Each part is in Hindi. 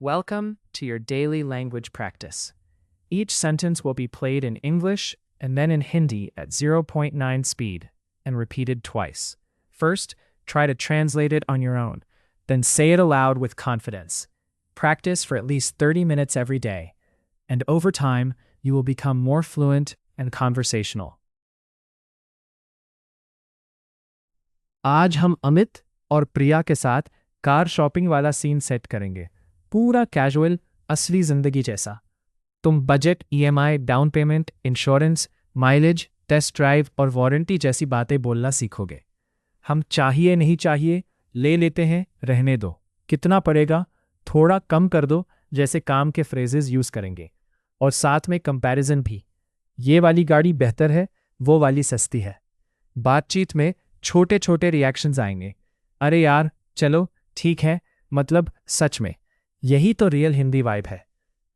Welcome to your daily language practice. Each sentence will be played in English and then in Hindi at 0.9 speed and repeated twice. First, try to translate it on your own, then say it aloud with confidence. Practice for at least 30 minutes every day, and over time, you will become more fluent and conversational. आज हम अमित और प्रिया के साथ कार शॉपिंग वाला सीन सेट करेंगे। पूरा कैजुअल, असली जिंदगी जैसा। तुम budget, EMI, down payment, insurance, mileage, test drive और वारंटी जैसी बातें बोलना सीखोगे। हम चाहिए नहीं चाहिए, ले लेते हैं, रहने दो, कितना पड़ेगा, थोड़ा कम कर दो जैसे काम के फ्रेजेस यूज करेंगे। और साथ में कंपैरिजन भी। ये वाली गाड़ी बेहतर है, वो वाली सस्ती है। बातचीत में छोटे छोटे रिएक्शंस आएंगे। अरे यार, चलो ठीक है, मतलब सच में। यही तो रियल हिंदी वाइब है।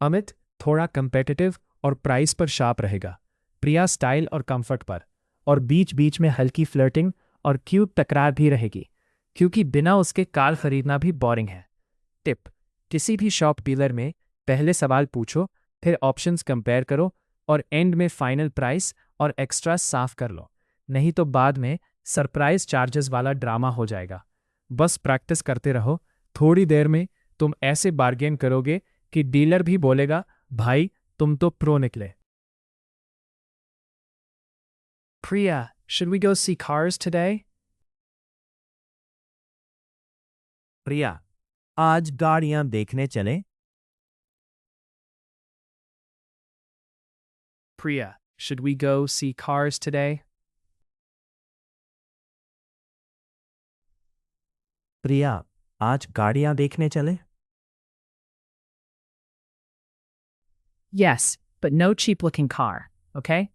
अमित थोड़ा कंपेटिटिव और प्राइस पर शार्प रहेगा। प्रिया स्टाइल और कंफर्ट पर। और बीच बीच में हल्की फ्लर्टिंग और क्यूट तकरार भी रहेगी, क्योंकि बिना उसके कार खरीदना भी बोरिंग है। टिप: किसी भी शॉप डीलर में पहले सवाल पूछो, फिर ऑप्शंस कंपेयर करो और एंड में फाइनल प्राइस और एक्स्ट्रा साफ कर लो। नहीं तो बाद में सरप्राइज चार्जेस वाला ड्रामा हो जाएगा। बस प्रैक्टिस करते रहो। थोड़ी देर में तुम ऐसे बार्गेन करोगे कि डीलर भी बोलेगा, भाई तुम तो प्रो निकले। Priya, should we go see cars today? प्रिया, आज गाड़ियां देखने चलें? Priya, should we go see cars today? प्रिया, आज गाड़ियां देखने चलें? Yes, but no cheap looking car, okay?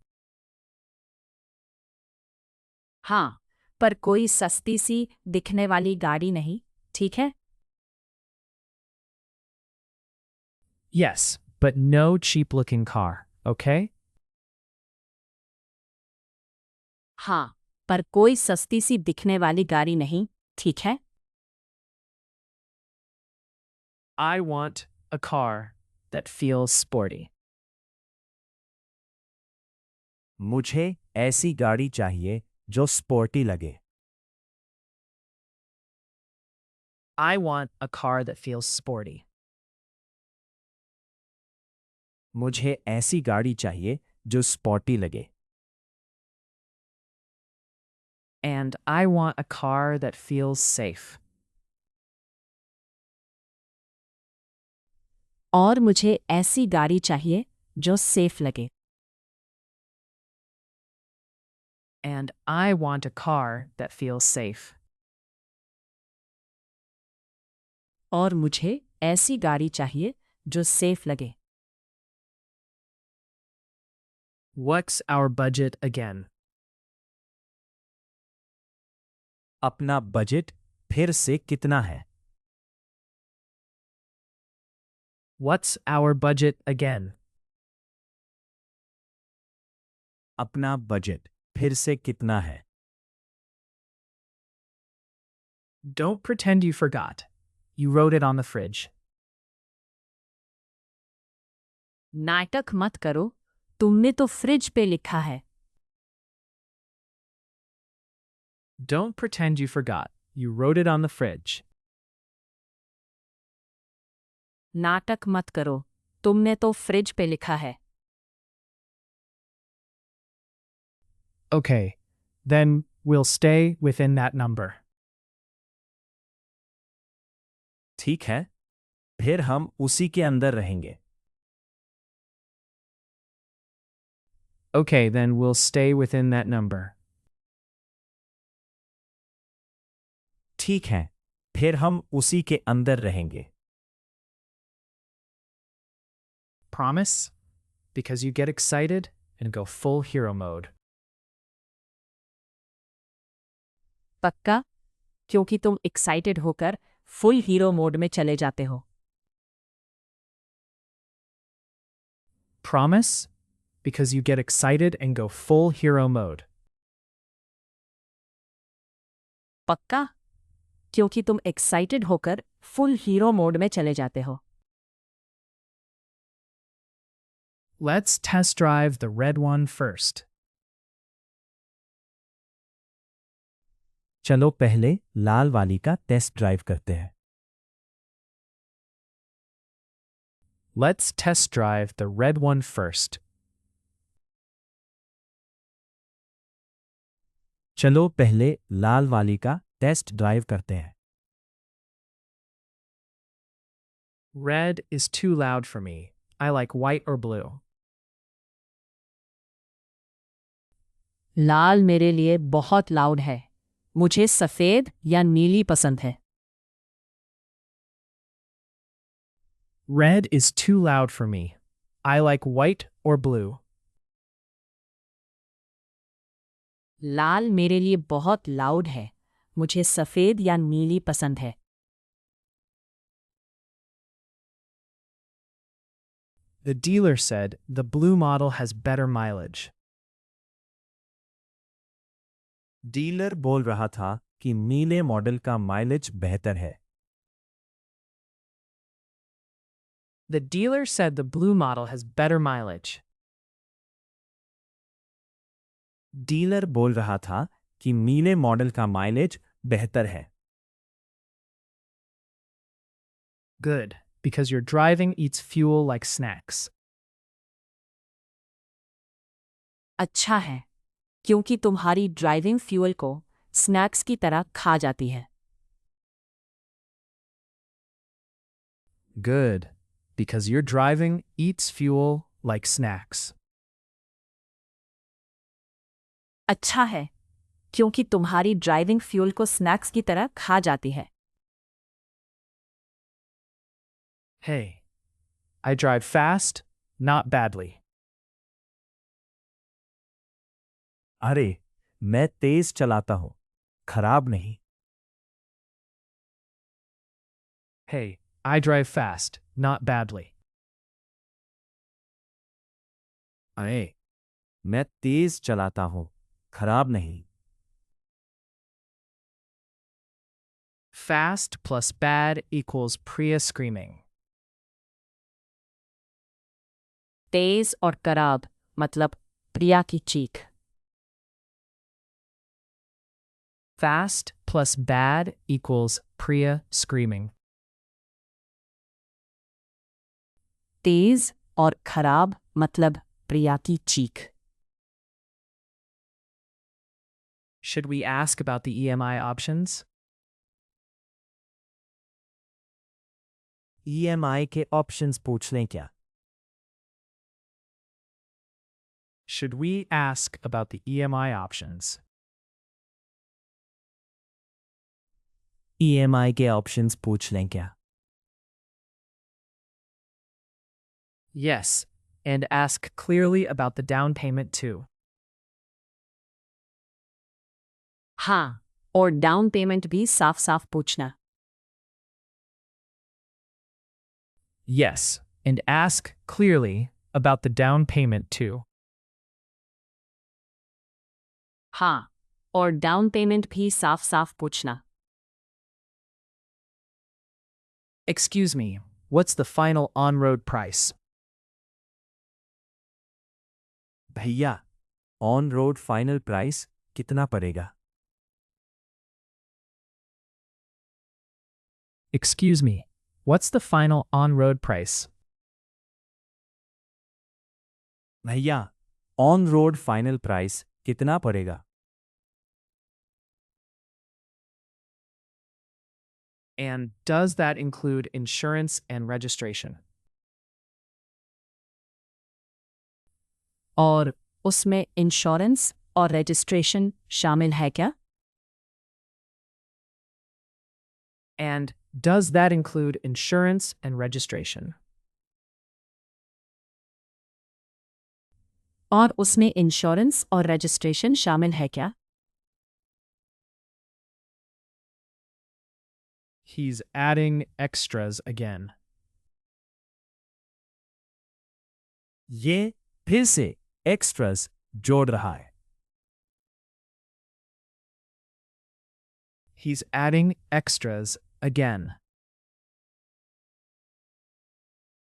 हाँ, पर कोई सस्ती सी दिखने वाली गाड़ी नहीं, ठीक है? Yes, but no cheap looking car, okay? हाँ, पर कोई सस्ती सी दिखने वाली गाड़ी नहीं, ठीक है? I want a car that feels sporty. मुझे ऐसी गाड़ी चाहिए जो स्पोर्टी लगे। I want a car that feels sporty. मुझे ऐसी गाड़ी चाहिए जो स्पोर्टी लगे। And I want a car that feels safe. और मुझे ऐसी गाड़ी चाहिए जो सेफ लगे। And I want a car that feels safe. और मुझे ऐसी गाड़ी चाहिए जो सेफ लगे। What's our budget again? अपना बजट फिर से कितना है? What's our budget again? अपना बजट फिर से कितना है? Don't pretend you forgot. You wrote it on the fridge. नाटक मत करो, तुमने तो फ्रिज पे लिखा है। Don't pretend you forgot. You wrote it on the fridge. नाटक मत करो, तुमने तो फ्रिज पे लिखा है। Okay, then we'll stay within that number. ठीक है, फिर हम उसी के अंदर रहेंगे। Okay, then we'll stay within that number. ठीक है, फिर हम उसी के अंदर रहेंगे। Promise? Because you get excited and go full hero mode. पक्का? क्योंकि तुम एक्साइटेड होकर फुल हीरो मोड में चले जाते हो। Promise? Because you get excited and go full hero mode. पक्का? क्योंकि तुम एक्साइटेड होकर फुल हीरो मोड में चले जाते हो। Let's test drive the red one first. चलो पहले लाल वाली का टेस्ट ड्राइव करते हैं। Let's test drive the red one first. चलो पहले लाल वाली का टेस्ट ड्राइव करते हैं। Red is too loud for me. I like white or blue. लाल मेरे लिए बहुत लाउड है। मुझे सफ़ेद या नीली पसंद है। Red is too loud for me. I like white or blue. लाल मेरे लिए बहुत लाउड है। मुझे सफ़ेद या नीली पसंद है। The dealer said the blue model has better mileage. Dealer बोल रहा था कि नीले मॉडल का माइलेज बेहतर है। The dealer said the blue model has better mileage. Dealer बोल रहा था कि नीले मॉडल का माइलेज बेहतर है। Good, because your driving eats fuel like snacks. अच्छा है, क्योंकि तुम्हारी ड्राइविंग फ्यूल को स्नैक्स की तरह खा जाती है। Good, because your driving eats fuel like snacks. अच्छा है, क्योंकि तुम्हारी ड्राइविंग फ्यूल को स्नैक्स की तरह खा जाती है। Hey, I drive fast, not badly. अरे मैं तेज चलाता हूं, खराब नहीं। Hey, I drive fast, not badly. अरे मैं तेज चलाता हूं, खराब नहीं। Fast plus bad equals Priya screaming. तेज और खराब मतलब प्रिया की चीख। Fast plus bad equals Priya screaming. तेज और खराब मतलब प्रिया की चीख। Should we ask about the EMI options? EMI के ऑप्शंस पूछ लें क्या? Should we ask about the EMI options? EMI के ऑप्शंस पूछ लें क्या? Yes, and ask clearly about the down payment too. हाँ, और डाउन पेमेंट भी साफ साफ पूछना। Yes, and ask clearly about the down payment too. हाँ, और डाउन पेमेंट भी साफ साफ पूछना। Excuse me, what's the final on-road price? भैया ऑन रोड फाइनल प्राइस कितना पड़ेगा? Excuse me, what's the final on-road price? भैया ऑन रोड फाइनल प्राइस कितना पड़ेगा? And does that include insurance and registration? और उसमें इंश्योरेंस और रजिस्ट्रेशन शामिल है क्या? And does that include insurance and registration? और उसमें इंश्योरेंस और रजिस्ट्रेशन शामिल है क्या? He's adding extras again. ये फिर से एक्स्ट्रास जोड़ रहा है। He's adding extras again.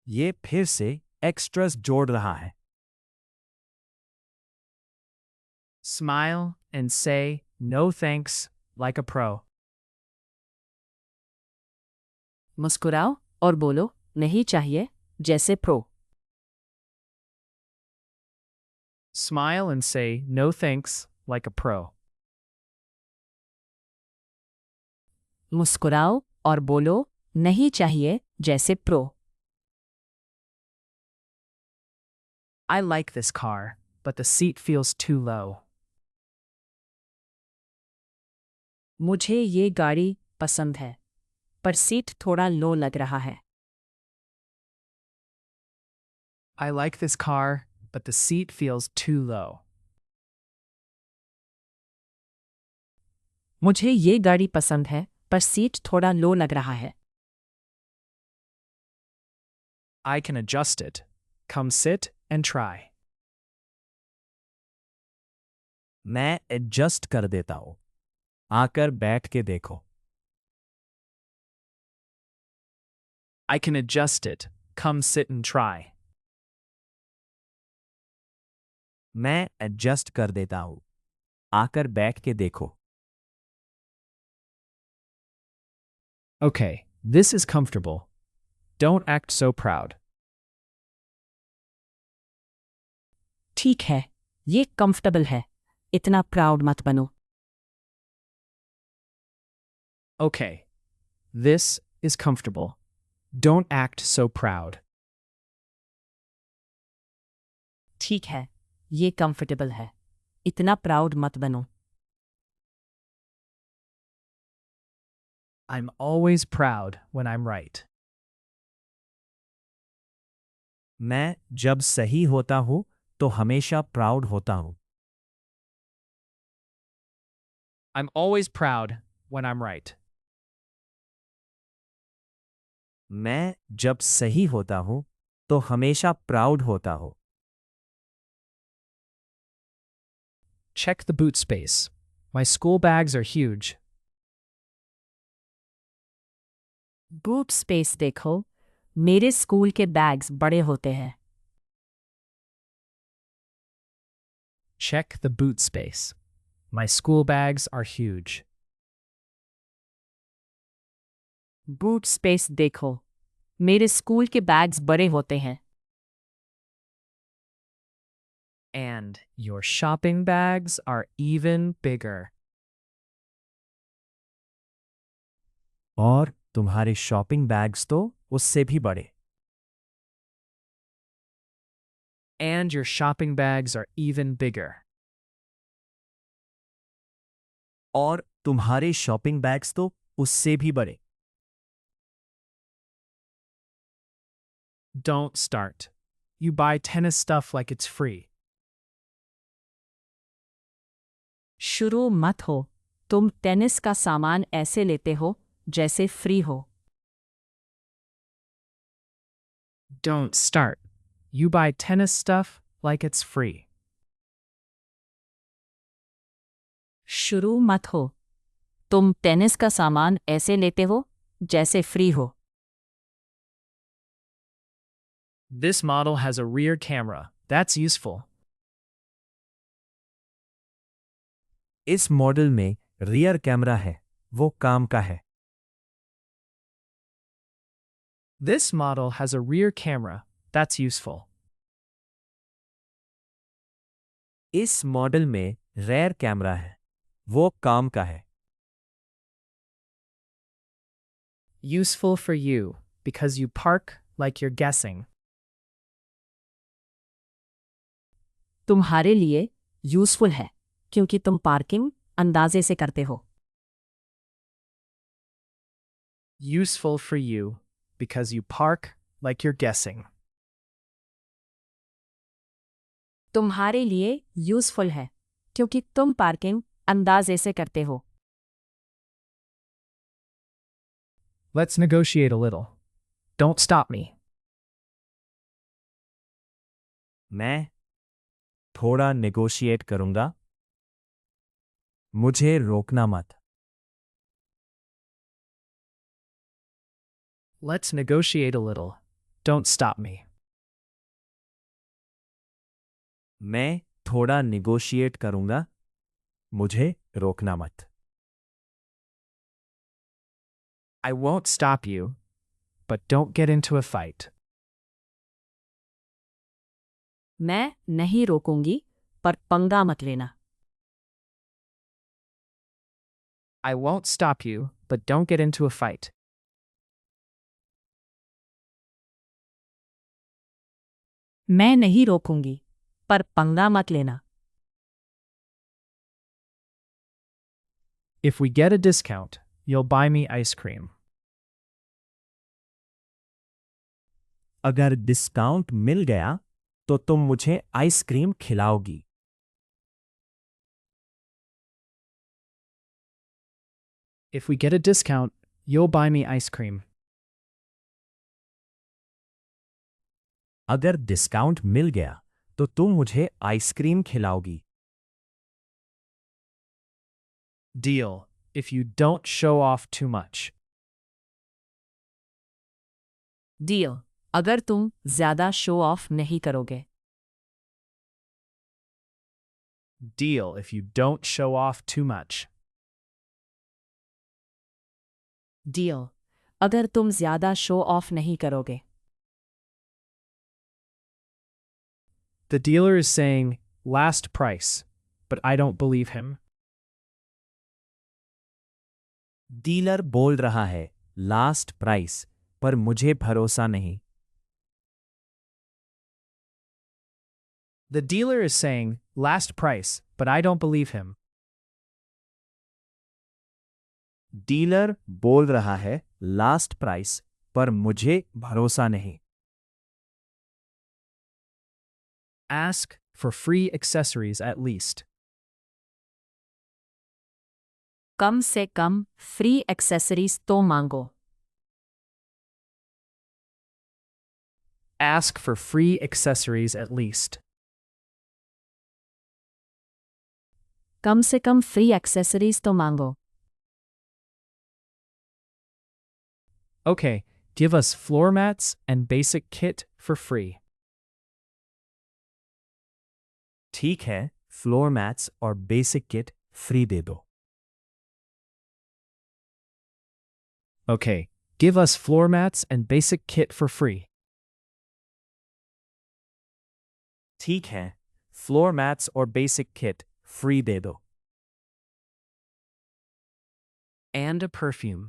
ये फिर से एक्स्ट्रास जोड़ रहा है। Smile and say no thanks like a pro. मुस्कुराओ और बोलो नहीं चाहिए जैसे pro. Smile and say no thanks like a pro. मुस्कुराओ और बोलो नहीं चाहिए जैसे pro. I like this car, but the seat feels too low. मुझे ये गाड़ी पसंद है पर सीट थोड़ा लो लग रहा है। I like this car, but the seat feels too low. मुझे ये गाड़ी पसंद है पर सीट थोड़ा लो लग रहा है। I can adjust it. Come sit and try. मैं एडजस्ट कर देता हूं, आकर बैठ के देखो। I can adjust it. Come sit and try. मैं एडजस्ट कर देता हूं, आकर बैठ के देखो। Okay, this is comfortable. Don't act so proud. ठीक है, ये कंफर्टेबल है, इतना प्राउड मत बनो। Okay, this is comfortable. Don't act so proud. ठीक है, ये कंफर्टेबल है, इतना प्राउड मत बनो। I'm always proud when I'm right. मैं जब सही होता हूं तो हमेशा प्राउड होता हूं। I'm always proud when I'm right. मैं जब सही होता हूं तो हमेशा प्राउड होता हूं। Check the boot space. My school bags are huge. Boot space देखो, मेरे स्कूल के बैग्स बड़े होते हैं। Check the boot space. My school bags are huge. Boot space देखो, मेरे स्कूल के बैग्स बड़े होते हैं। And your shopping bags are even bigger. और तुम्हारे शॉपिंग बैग्स तो उससे भी बड़े। And your shopping bags are even bigger. और तुम्हारे शॉपिंग बैग्स तो उससे भी बड़े। Don't start. You buy tennis stuff like it's free. शुरू मत हो, तुम टेनिस का सामान ऐसे लेते हो जैसे फ्री हो। Don't start. You buy tennis stuff like it's free. शुरू मत हो, तुम टेनिस का सामान ऐसे लेते हो जैसे फ्री हो। This model has a rear camera. That's useful. इस मॉडल में रियर कैमरा है, वो काम का है। This model has a rear camera. That's useful. इस मॉडल में रेयर कैमरा है, वो काम का है। Useful for you because you park like you're guessing. तुम्हारे लिए यूजफुल है क्योंकि तुम पार्किंग अंदाजे से करते हो। Useful for you because you park like you're guessing. तुम्हारे लिए यूजफुल है क्योंकि तुम पार्किंग अंदाजे से करते हो। Let's negotiate a little. Don't stop me. मैं थोड़ा नेगोशिएट करूंगा, मुझे रोकना मत। Let's negotiate a little. Don't stop me. मैं थोड़ा निगोशिएट करूंगा, मुझे रोकना मत। I won't stop you, but don't get into a fight. मैं नहीं रोकूंगी, पर पंगा मत लेना। I won't stop you, but don't get into a fight. मैं नहीं रोकूंगी, पर पंगा मत लेना। If we get a discount, you'll buy me ice cream. अगर डिस्काउंट मिल गया तो तुम मुझे ice cream खिलाओगी। If we get a discount, you'll buy me ice cream. अगर डिस्काउंट मिल गया तो तुम मुझे आइसक्रीम खिलाओगी। Deal, if you don't show off too much. Deal, अगर तुम ज्यादा शो ऑफ नहीं करोगे। Deal, if you don't show off too much. Deal, अगर तुम ज्यादा शो ऑफ नहीं करोगे। The dealer is saying, last price, but I don't believe him. Dealer बोल रहा है लास्ट प्राइस, पर मुझे भरोसा नहीं। The dealer is saying, last price, but I don't believe him. Dealer बोल रहा है लास्ट प्राइस, पर मुझे भरोसा नहीं। Ask for free accessories at least. कम से कम फ्री एक्सेसरीज तो मांगो। Ask for free accessories at least. कम से कम फ्री एक्सेसरीज तो मांगो। Okay, give us floor mats and basic kit for free. ठीक है, फ्लोर मैट्स और बेसिक किट फ्री दे दो। Okay, give us floor mats and basic kit for free. ठीक है, फ्लोर मैट्स और बेसिक किट फ्री दे दो। And a perfume,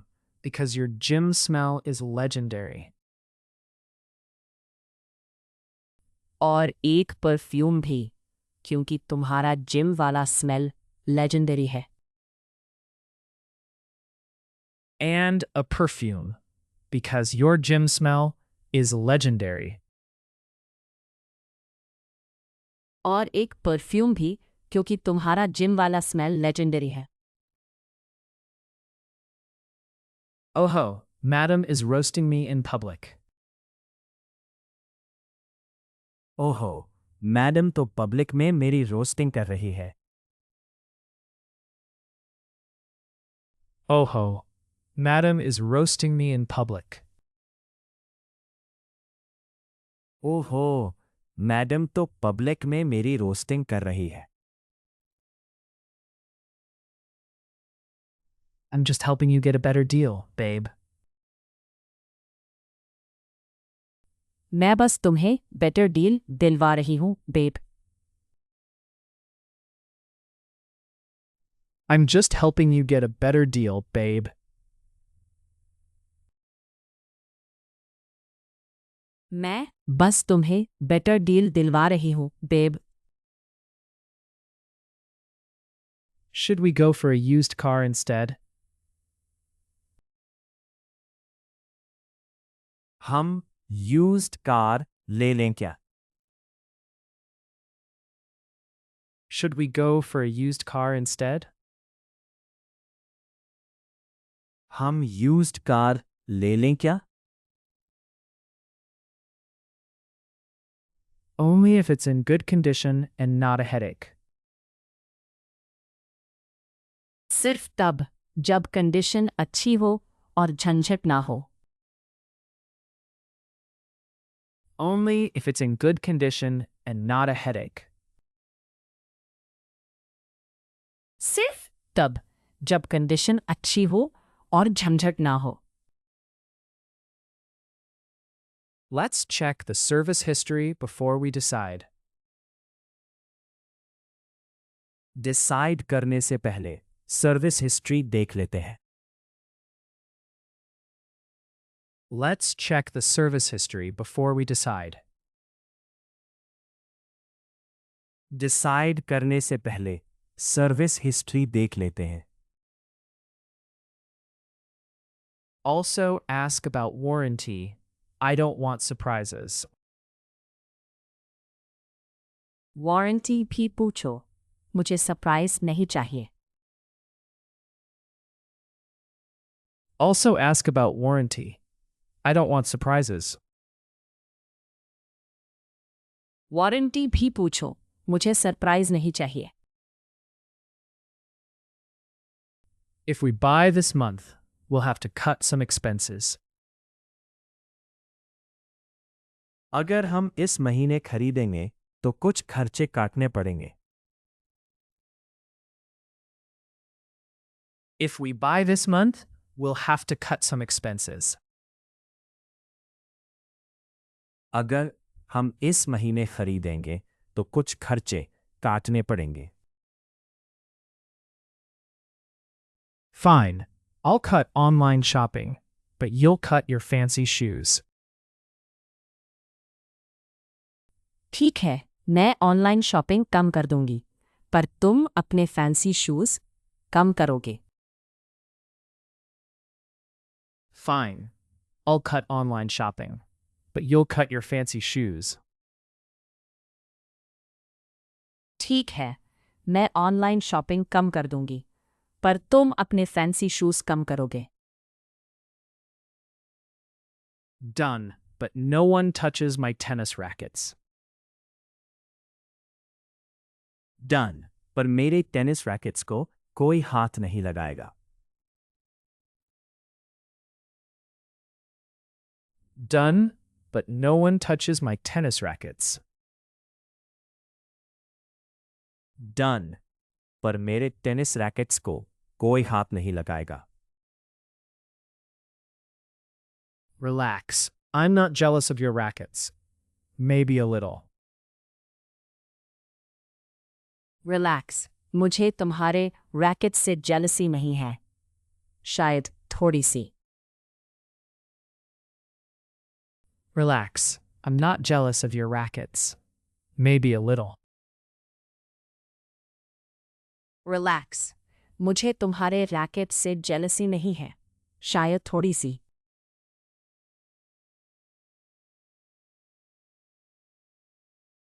because your gym smell is legendary. और एक परफ्यूम भी, क्योंकि तुम्हारा जिम वाला स्मेल लेजेंडरी है। And a perfume, because your gym smell is legendary. और एक परफ्यूम भी, क्योंकि तुम्हारा जिम वाला स्मेल लेजेंडरी है। Oh ho, madam is roasting me in public. ओहो, मैडम तो पब्लिक में मेरी रोस्टिंग कर रही है। Oh ho, madam is roasting me in public. ओहो, मैडम तो पब्लिक में मेरी रोस्टिंग कर रही है। I'm just helping you get a better deal, babe. मैं बस तुम्हें बेटर डील दिलवा रही हूँ, babe. I'm just helping you get a better deal, babe. मैं बस तुम्हें बेटर डील दिलवा रही हूँ, babe. Should we go for a used car instead? हम यूज्ड कार ले लें क्या? Should we go for a used car instead? हम यूज्ड कार ले लें क्या? Only if it's in good condition and not a headache. सिर्फ तब जब कंडीशन अच्छी हो और झंझट ना हो। Only if it's in good condition and not a headache. सिर्फ तब जब कंडीशन अच्छी हो और झंझट ना हो। Let's check the service history before we decide. Decide करने से पहले सर्विस हिस्ट्री देख लेते हैं। Let's check the service history before we decide. Decide करने से पहले सर्विस हिस्ट्री देख लेते हैं। Also ask about warranty. I don't want surprises. Warranty भी पूछो, मुझे सरप्राइज नहीं चाहिए। Also ask about warranty. I don't want surprises. Warranty भी पूछो, मुझे सरप्राइज नहीं चाहिए। If we buy this month, we'll have to cut some expenses. अगर हम इस महीने खरीदेंगे तो कुछ खर्चे काटने पड़ेंगे। If we buy this month, we'll have to cut some expenses. अगर हम इस महीने खरीदेंगे तो कुछ खर्चे काटने पड़ेंगे। Fine. I'll cut online shopping, but you'll cut your fancy shoes. ठीक है, मैं ऑनलाइन शॉपिंग कम कर दूंगी, पर तुम अपने फैंसी शूज कम करोगे। Fine. I'll cut online shopping, but you'll cut your fancy shoes. ठीक है, मैं ऑनलाइन शॉपिंग कम कर दूंगी, पर तुम अपने फैंसी शूज कम करोगे। Done, but no one touches my tennis rackets. Done, पर मेरे टेनिस रैकेट्स को कोई हाथ नहीं लगाएगा। Done, but no one touches my tennis rackets. Done, पर मेरे टेनिस रैकेट्स को कोई हाथ नहीं लगाएगा। Relax. I'm not jealous of your rackets. Maybe a little. Relax, मुझे तुम्हारे रैकेट से जेलसी नहीं है, शायद थोड़ी सी। Relax. I'm not jealous of your rackets. Maybe a little. Relax, मुझे तुम्हारे रैकेट से जेलसी नहीं है, शायद थोड़ी सी।